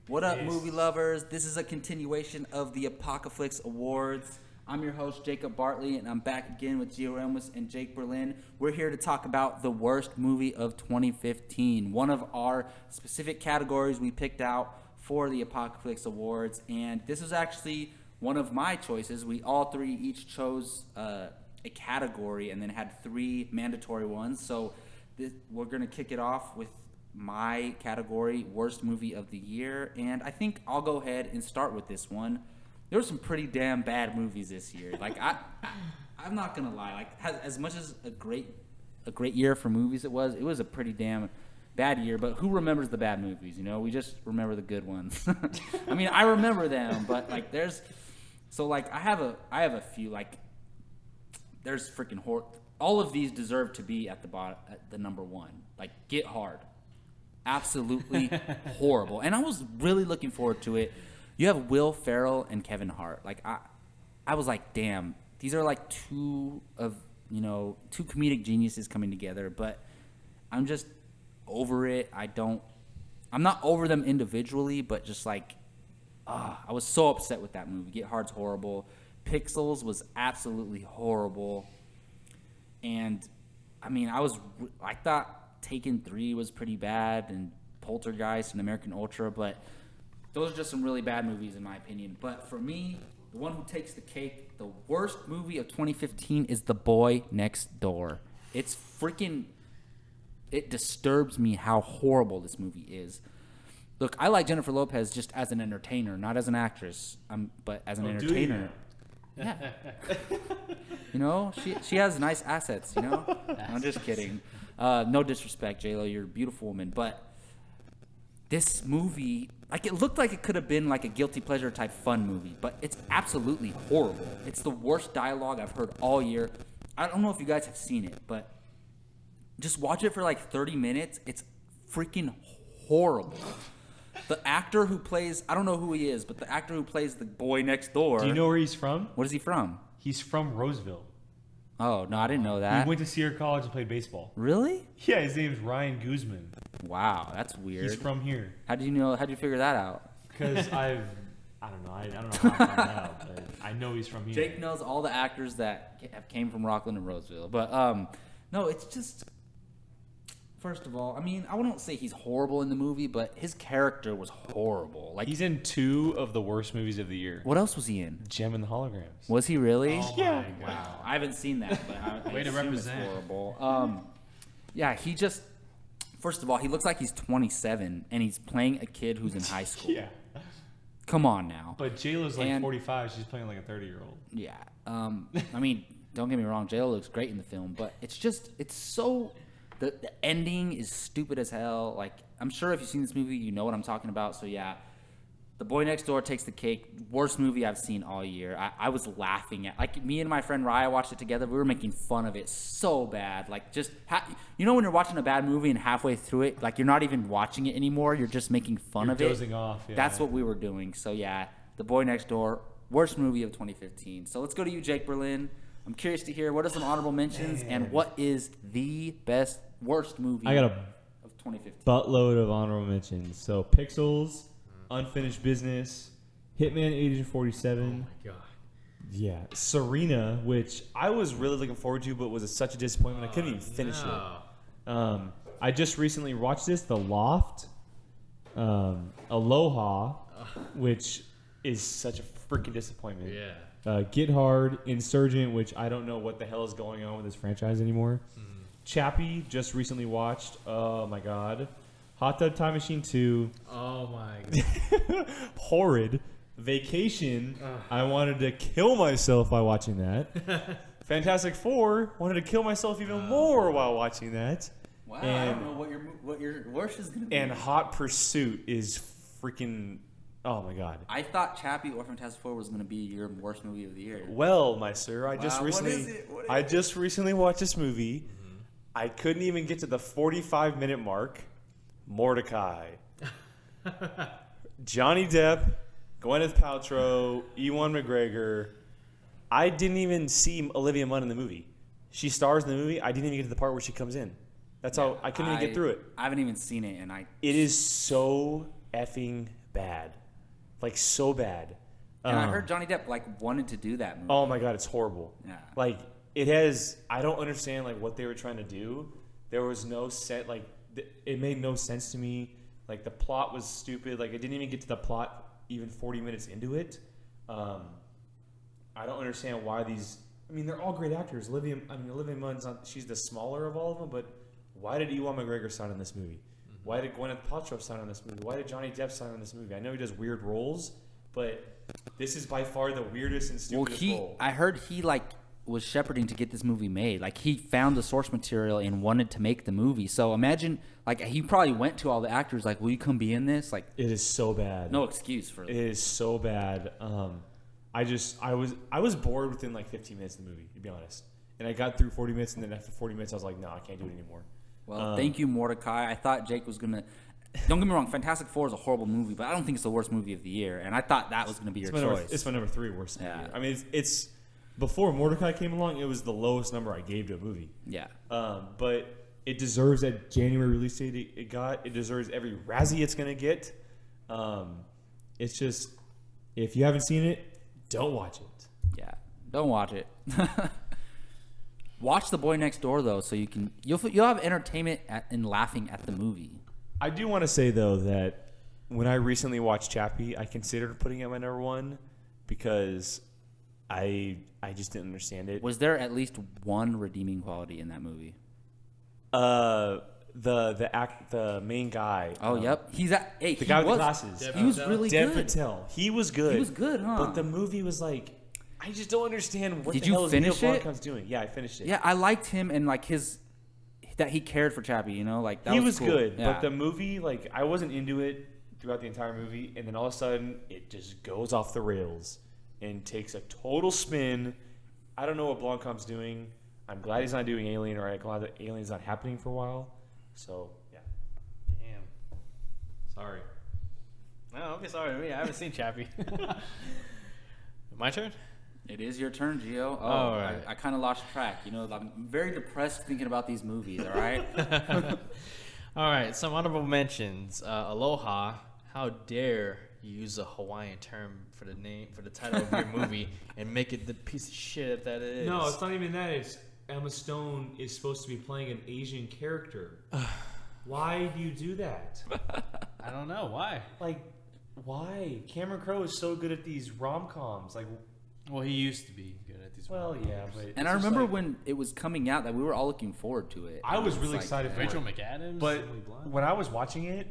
What up, movie lovers? This is a continuation of the Apocaflix Awards. I'm your host, Jacob Bartley, and I'm back again with Gio Ramos and Jake Berlin. We're here to talk about the worst movie of 2015, one of our specific categories we picked out for the Apocaflix Awards, and this was actually one of my choices. We all three each chose a category and then had three mandatory ones, so we're going to kick it off with my category, worst movie of the year, and I think I'll go ahead and start with this one. There were some pretty damn bad movies this year. Like I'm not gonna lie. Like as much as a great year for movies, it was a pretty damn bad year. But who remembers the bad movies? You know, we just remember the good ones. I mean, I remember them, but like I have a few. Like there's freaking all of these deserve to be at the bottom, at the number one. Like Get Hard. Absolutely horrible. And I was really looking forward to it. You have Will Ferrell and Kevin Hart. Like I was like, damn, these are like two comedic geniuses coming together, but I'm just over it. I'm not over them individually, but just like I was so upset with that movie. Get Hard's horrible. Pixels was absolutely horrible. And I mean, I thought Taken 3 was pretty bad, and Poltergeist and American Ultra, but those are just some really bad movies in my opinion. But for me, the one who takes the cake, the worst movie of 2015 is The Boy Next Door. It disturbs me how horrible this movie is. Look, I like Jennifer Lopez just as an entertainer, not as an actress, but as an entertainer. Yeah. You know, she has nice assets, you know? I'm just kidding. No disrespect, J-Lo, you're a beautiful woman, but this movie, like, it looked like it could have been like a guilty pleasure type fun movie, but it's absolutely horrible. It's the worst dialogue I've heard all year. I don't know if you guys have seen it, but just watch it for like 30 minutes. It's freaking horrible. The actor who plays, I don't know who he is, but the actor who plays the boy next door. Do you know where he's from? What is he from? He's from Roseville. Oh, no, I didn't know that. He went to Sierra College and played baseball. Really? Yeah, his name's Ryan Guzman. Wow, that's weird. He's from here. How do you figure that out? Because I don't know. I don't know how I found that out, but I know he's from here. Jake knows all the actors that came from Rockland and Roseville. But, no, it's just, first of all, I mean, I wouldn't say he's horrible in the movie, but his character was horrible. Like, he's in 2 of the worst movies of the year. What else was he in? Gem and the Holograms. Was he really? Oh, yeah. Wow. I haven't seen that, but I Way to assume represent. It's horrible. Yeah, he just, first of all, he looks like he's 27, and he's playing a kid who's in high school. Yeah. Come on now. But J-Lo's like 45. She's playing like a 30-year-old. Yeah. I mean, don't get me wrong. J-Lo looks great in the film, but it's so... The ending is stupid as hell. Like, I'm sure if you've seen this movie, you know what I'm talking about. So, yeah. The Boy Next Door takes the cake. Worst movie I've seen all year. I was laughing at... Like, me and my friend Raya watched it together. We were making fun of it so bad. Like, just... you know when you're watching a bad movie and halfway through it, like, you're not even watching it anymore. You're just making fun of it. Dozing off. Yeah. That's what we were doing. So, yeah. The Boy Next Door. Worst movie of 2015. So, let's go to you, Jake Berlin. I'm curious to hear what are some honorable mentions and what is the worst movie I got of 2015. Buttload of honorable mentions. So Pixels, Unfinished Business, Hitman Agent 47. Oh my god. Yeah, Serena, which I was really looking forward to, but was such a disappointment. I couldn't even finish it. I just recently watched this, The Loft, Aloha, which is such a freaking disappointment. Yeah. Get Hard, Insurgent, which I don't know what the hell is going on with this franchise anymore. Chappie, just recently watched. Oh my god. Hot Tub Time Machine 2. Oh my god. Horrid. Vacation. I wanted to kill myself by watching that. Fantastic Four. Wanted to kill myself even more while watching that. Wow, I don't know what your worst is going to be. And Hot Pursuit is freaking... Oh my god. I thought Chappie or Fantastic Four was going to be your worst movie of the year. Well, my sir, I Wow, just recently what is it? I just recently watched this movie. I couldn't even get to the 45-minute mark. Mordecai. Johnny Depp, Gwyneth Paltrow, Ewan McGregor. I didn't even see Olivia Munn in the movie. She stars in the movie. I didn't even get to the part where she comes in. That's how I couldn't even get through it. I haven't even seen it, and It is so effing bad, like so bad. And I heard Johnny Depp wanted to do that movie. Oh my god, it's horrible. Yeah. Like it has. I don't understand what they were trying to do. There was no set. It made no sense to me. Like the plot was stupid. Like it didn't even get to the plot even 40 minutes into it. I don't understand why these. I mean, they're all great actors. Olivia Munn's she's the smaller of all of them. But why did Ewan McGregor sign on this movie? Why did Gwyneth Paltrow sign on this movie? Why did Johnny Depp sign on this movie? I know he does weird roles, but this is by far the weirdest and stupidest role. I heard he was shepherding to get this movie made. Like he found the source material and wanted to make the movie. So imagine he probably went to all the actors will you come be in this? It is so bad. No excuse for it. It is so bad. I was bored within 15 minutes of the movie, to be honest. And I got through 40 minutes, and then after 40 minutes, I was like, no, I can't do it anymore. Well, thank you, Mordecai. I thought Jake was gonna. Don't get me wrong, Fantastic Four is a horrible movie, but I don't think it's the worst movie of the year. And I thought that was going to be your choice. It's my number 3 worst movie. Yeah. I mean, it's before Mordecai came along, it was the lowest number I gave to a movie. Yeah. But it deserves that January release date it got. It deserves every Razzie it's going to get. It's just, if you haven't seen it, don't watch it. Yeah. Don't watch it. Watch The Boy Next Door though, so you'll have entertainment and laughing at the movie. I do want to say though that when I recently watched Chappie, I considered putting it at my number 1 because I just didn't understand it. Was there at least one redeeming quality in that movie? The main guy. Oh, yep. The guy with the glasses. He was really Dev good. Patel. He was good. He was good, huh? But the movie was I just don't understand what Did the you hell is finish Neil it? Blomkamp's doing. Yeah, I finished it. Yeah, I liked him and that he cared for Chappie, that he was was cool. good. Yeah. But the movie, I wasn't into it throughout the entire movie, and then all of a sudden it just goes off the rails and takes a total spin. I don't know what Blomkamp's doing. I'm glad he's not doing Alien, or I'm glad that Alien's not happening for a while. So yeah. Damn. Sorry. No, okay, sorry to me. I haven't seen Chappie. My turn? It is your turn, Gio. Oh, All right. I kind of lost track. I'm very depressed thinking about these movies, all right? All right, some honorable mentions. Aloha. How dare you use a Hawaiian term for the title of your movie and make it the piece of shit that it is? No, it's not even that. It's Emma Stone is supposed to be playing an Asian character. Why do you do that? I don't know. Why? Why? Cameron Crowe is so good at these rom-coms. Well, he used to be good at these Well, rom-coms. yeah, but And I remember when it was coming out that we were all looking forward to it. I was It's really excited for it. Rachel McAdams? But Emily Blunt? when I was watching it,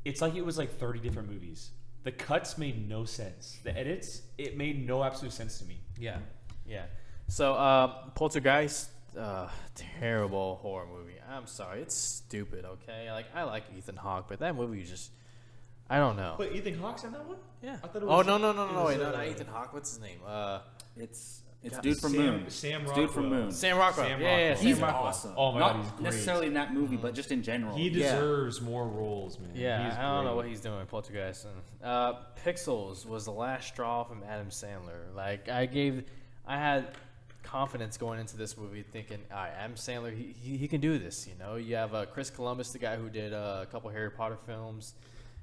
it's it was 30 different movies. The cuts made no sense. The edits, it made no absolute sense to me. Yeah. So, Poltergeist, terrible horror movie. I'm sorry, it's stupid. Okay, I like Ethan Hawke, but that movie just, I don't know. But Ethan Hawke's in that one? Yeah. I thought it Oh was- no, it was, wait, not Ethan Hawke. What's his name? It's Dude from Moon. Sam It's Dude from Rockwell. Moon. Sam Rockwell. Sam Yeah, Rockwell. He's Sam Rockwell. awesome. Oh my Not God, he's great. necessarily in that movie, but just in general. He deserves more roles, man. Yeah, He's I don't know great. what he's doing. Poltergeist. Pixels was the last straw from Adam Sandler. I had confidence going into this movie, thinking, all right, Adam Sandler, he can do this. You have Chris Columbus, the guy who did a couple Harry Potter films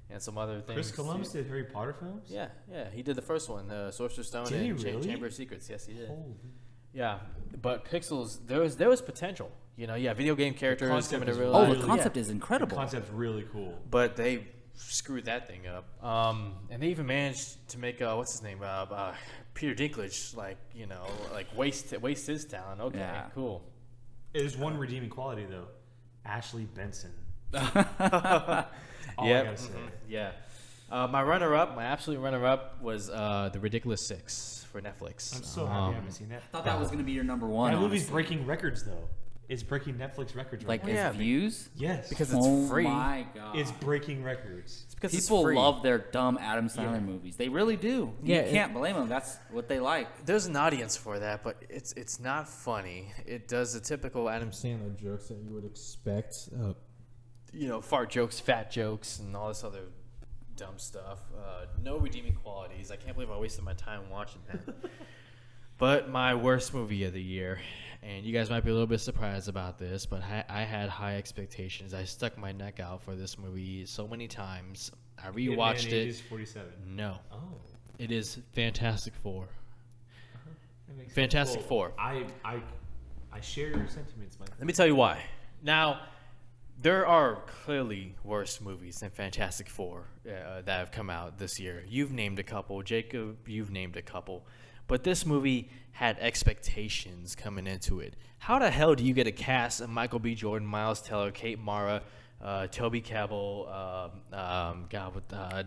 and some other things. Chris Columbus did Harry Potter films? Yeah, he did the first one, Sorcerer's Stone Did he and really? Chamber of Secrets. Yes, he did. Holy. Yeah, but Pixels, there was potential. Video game characters concept coming to is real Oh, life. the concept Yeah. is The incredible. concept's really cool. But they screwed that thing up. And they even managed to make what's his name? Peter Dinklage, waste his talent. Okay, Yeah. cool. There's one redeeming quality, though. Ashley Benson. All Yep. I gotta say. Yeah. My absolute runner-up was The Ridiculous Six for Netflix. I'm so happy I haven't seen that. I thought that was going to be your number one. That movie's honestly. breaking records, though. It's breaking Netflix records right Like now. as yeah, views? Yes. because it's Oh free. my god! It's breaking records. It's because People it's free. love their dumb Adam Sandler Yeah. movies. They really do. Yeah, You can't blame them. That's what they like. There's an audience for that, but it's not funny. It does the typical Adam Sandler jokes that you would expect. Fart jokes, fat jokes, and all this other dumb stuff. No redeeming qualities. I can't believe I wasted my time watching that. But my worst movie of the year, and you guys might be a little bit surprised about this, but I had high expectations. I stuck my neck out for this movie so many times. I rewatched Hitman it. Ages 47. No, Oh. it is Fantastic Four. That makes Fantastic sense. Four. I share your sentiments, Mike. Let me tell you why. Now, there are clearly worse movies than Fantastic Four that have come out this year. You've named a couple. Jacob, you've named a couple. But this movie had expectations coming into it. How the hell do you get a cast of Michael B. Jordan, Miles Teller, Kate Mara, Toby Kebbell,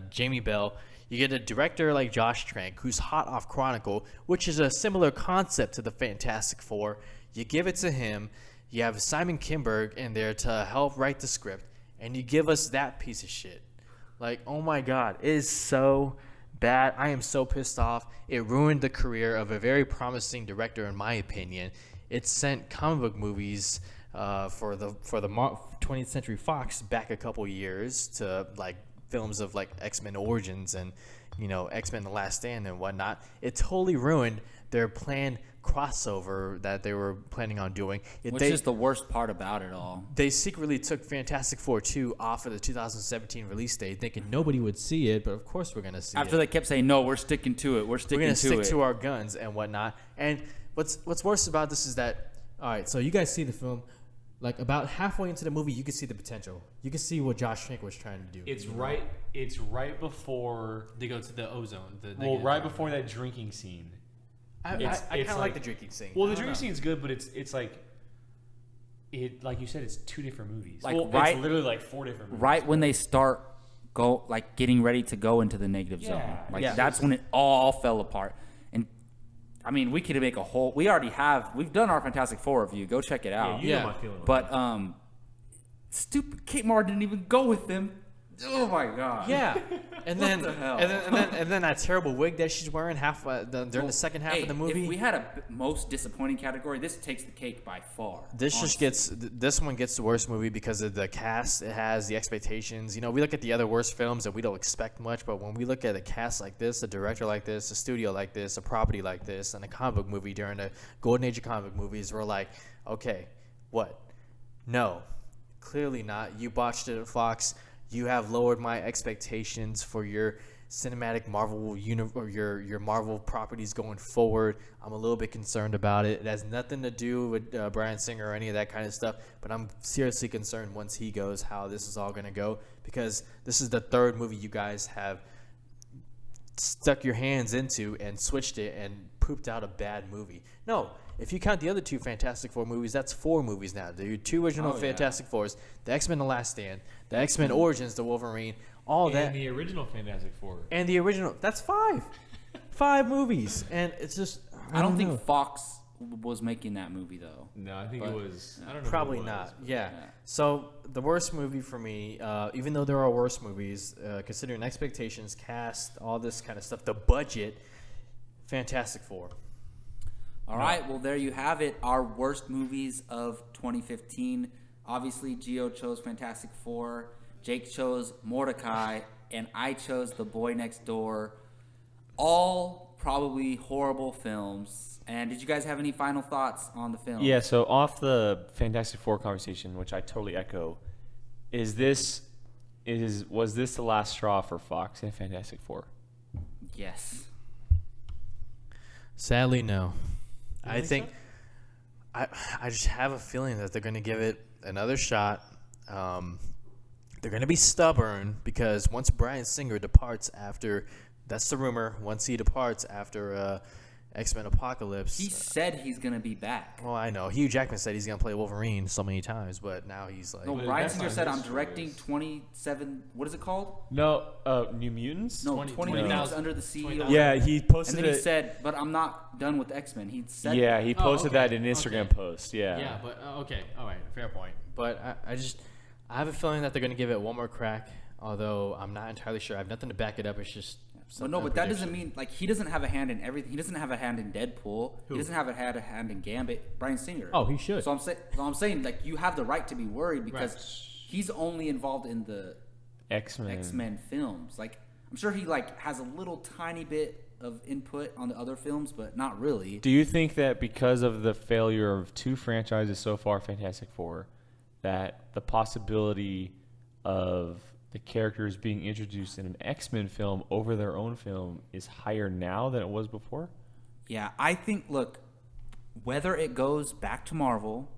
Jamie Bell? You get a director like Josh Trank, who's hot off Chronicle, which is a similar concept to the Fantastic Four. You give it to him. You have Simon Kinberg in there to help write the script, and you give us that piece of shit. Like, oh my God, it is so bad. I am so pissed off. It ruined the career of a very promising director, in my opinion. It sent comic book movies for the 20th Century Fox back a couple years to like films of like X-Men Origins and X-Men: The Last Stand and whatnot. It totally ruined their planned crossover that they were planning on doing. Which is the worst part about it all. They secretly took Fantastic Four 2 off of the 2017 release date, thinking nobody would see it, but of course we're going to see After it. they kept saying, no, we're sticking to it. We're We're going to sticking stick to it. to our guns and whatnot. And what's worse about this is that, all right, so you guys see the film. Like about halfway into the movie, you can see the potential. You can see what Josh Trank was trying to do. It's right before. They go to the ozone. Right before that drinking scene. I it's kind of like like the drinking scene. Well, the drinking scene's good, but it's like you said, it's two different movies. Like, it's literally like four different movies. Right when they start getting ready to go into the negative zone. Yeah. That's when it all fell apart. And I mean, we could make a whole. We've done our Fantastic Four review. Go check it out. You know my feeling. But stupid Kate Mara didn't even go with them. Oh my God. Yeah, and then the hell? and then that terrible wig that she's wearing during the second half of the movie. If we had a most disappointing category, this takes the cake by far. This one gets the worst movie because of the cast it has, the expectations. We look at the other worst films and we don't expect much, but when we look at a cast like this, a director like this, a studio like this, a property like this, and a comic book movie during the golden age of comic book movies, we're like, okay, what? No, clearly not. You botched it at Fox. You have lowered my expectations for your cinematic Marvel or your Marvel properties going forward. I'm a little bit concerned about it. It has nothing to do with Bryan Singer or any of that kind of stuff, but I'm seriously concerned once he goes how this is all going to go, because this is the third movie you guys have stuck your hands into and switched it and pooped out a bad movie. No, if you count the other two Fantastic Four movies, that's 4 movies now. The two original Fantastic Fours, the X-Men: The Last Stand, the X-Men Origins, the Wolverine, And the original Fantastic Four. and the original. That's 5. 5 movies. And it's just, I don't think know. Fox was making that movie though. No, I think it was. I don't know. Probably who it was. not. Yeah. So the worst movie for me, even though there are worse movies, considering expectations, cast, all this kind of stuff, the budget, Fantastic Four. All right, well, there you have it. Our worst movies of 2015. Obviously, Gio chose Fantastic Four. Jake chose Mordecai. And I chose The Boy Next Door. All probably horrible films. And did you guys have any final thoughts on the film? Yeah, so off the Fantastic Four conversation, which I totally echo, was this the last straw for Fox and Fantastic Four? Yes. Sadly, no. I think think I just have a feeling that they're going to give it another shot. They're going to be stubborn because once Bryan Singer departs after, that's the rumor, once he departs after X-Men Apocalypse. He said he's going to be back. Well, I know. Hugh Jackman said he's going to play Wolverine so many times, but now he's like... No, But Bryan that's Singer not said, his I'm directing choice. 27... What is it called? No, New Mutants? No, 20 20 20,000. Minutes Under the Sea. or Yeah, whatever. he And posted then he it. said, but I'm not done with X-Men. He said Yeah, he posted okay. that in an Instagram post. Yeah. Yeah, but okay, all right, fair point. But I have a feeling that they're going to give it one more crack, although I'm not entirely sure. I have nothing to back it up. It's just... Well, no, but that doesn't mean like he doesn't have a hand in everything. He doesn't have a hand in Deadpool. He doesn't have a hand in Gambit. Bryan Singer. Oh, he should. So I'm saying like you have the right to be worried because Right. he's only involved in the X-Men films. Like I'm sure he like has a little tiny bit of input on the other films, but not really. Do you think that because of the failure of 2 franchises so far, Fantastic Four, that the possibility of the characters being introduced in an X-Men film over their own film is higher now than it was before? Yeah, I think, look, whether it goes back to Marvel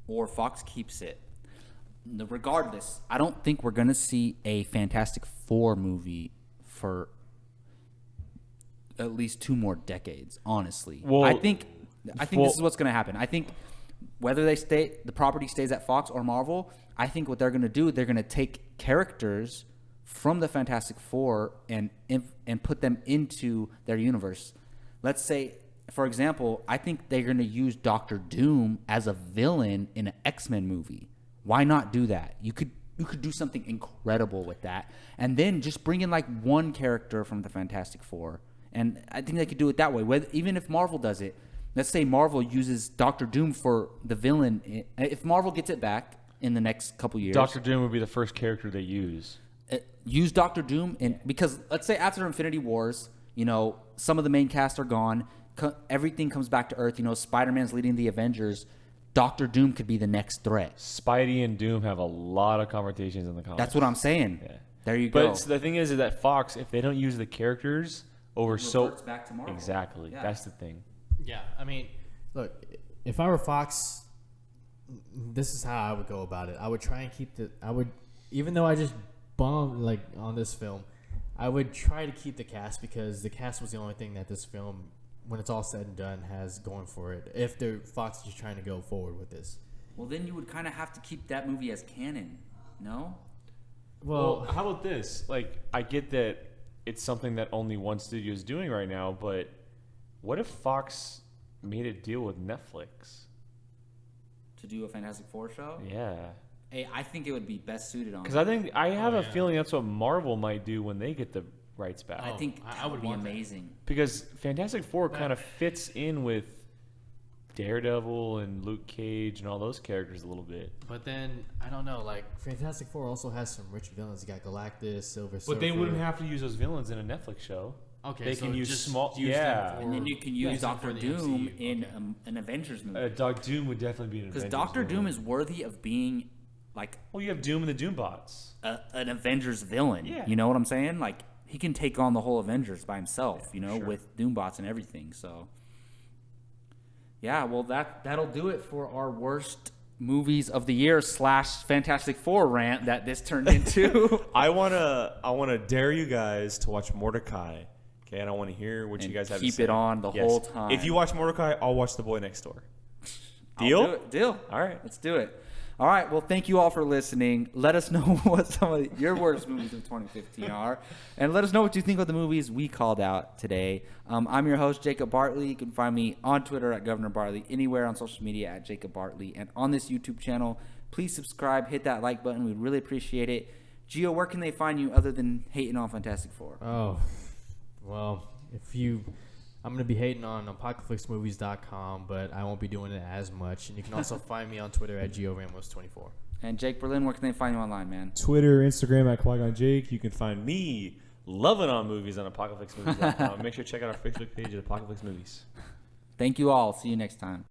or Fox keeps it, regardless, I don't think we're going to see a Fantastic Four movie for at least 2 more decades, honestly. Well, I think this is what's going to happen. I think whether the property stays at Fox or Marvel, I think what they're going to do, they're going to take characters from the Fantastic Four and put them into their universe. Let's say, for example, I think they're going to use Doctor Doom as a villain in an X-Men movie. Why not do that? You could do something incredible with that, and then just bring in like one character from the Fantastic Four, and I think they could do it that way. Even if Marvel does it, let's say Marvel uses Doctor Doom for the villain. If Marvel gets it back in the next couple years, Doctor Doom would be the first character they use. Use Doctor Doom, because let's say after Infinity Wars, some of the main cast are gone. Everything comes back to Earth. Spider-Man's leading the Avengers. Doctor Doom could be the next threat. Spidey and Doom have a lot of conversations in the comics. That's what I'm saying. Yeah. There you go. But the thing is that Fox, if they don't use the characters over back to Marvel. Exactly. Yeah. That's the thing. Yeah, I mean, look, if I were Fox, this is how I would go about it. I would try and keep even though I just bombed on this film, I would try to keep the cast, because the cast was the only thing that this film, when it's all said and done, has going for it. If the Fox is just trying to go forward with this. Well, then you would kind of have to keep that movie as canon, no? Well, how about this? I get that it's something that only one studio is doing right now, but what if Fox made a deal with Netflix? To do a Fantastic Four show? Yeah. Hey, I think it would be best suited on. Because I have a feeling that's what Marvel might do when they get the rights back. I think that would be amazing. Because Fantastic Four kind of fits in with Daredevil and Luke Cage and all those characters a little bit. But then, I don't know, Fantastic Four also has some rich villains. You got Galactus, Silver Surfer. But they wouldn't have to use those villains in a Netflix show. Okay, they so can use just small. use them And then you can use Doctor the Doom MCU. in an Avengers movie. Doom would definitely be an Because Avengers Doctor villain. Doom is worthy of being Well, you have Doom and the Doombots. an Avengers villain. Yeah. You know what I'm saying? He can take on the whole Avengers by himself, sure. with Doombots and everything. So, yeah, well, that'll do it for our worst movies of the year / Fantastic Four rant that this turned into. I wanna dare you guys to watch Mordecai. Okay, and I want to hear what you guys have to say. Keep it on the whole time. If you watch Mordecai, I'll watch The Boy Next Door. I'll Deal? do it. Deal. All right. Let's do it. All right. Well, thank you all for listening. Let us know what some of your worst movies of 2015 are. And let us know what you think of the movies we called out today. I'm your host, Jacob Bartley. You can find me on Twitter at Governor Bartley, anywhere on social media at Jacob Bartley. And on this YouTube channel, please subscribe, hit that like button. We'd really appreciate it. Gio, where can they find you other than hating on Fantastic Four? Oh, well, I'm going to be hating on Apocaflixmovies.com, but I won't be doing it as much. And you can also find me on Twitter at GeoRamos24. And Jake Berlin, where can they find you online, man? Twitter, Instagram at Qui-Gon Jake. You can find me loving on movies on ApocalypseMovies.com. Make sure to check out our Facebook page at Apocaflix Movies. Thank you all. See you next time.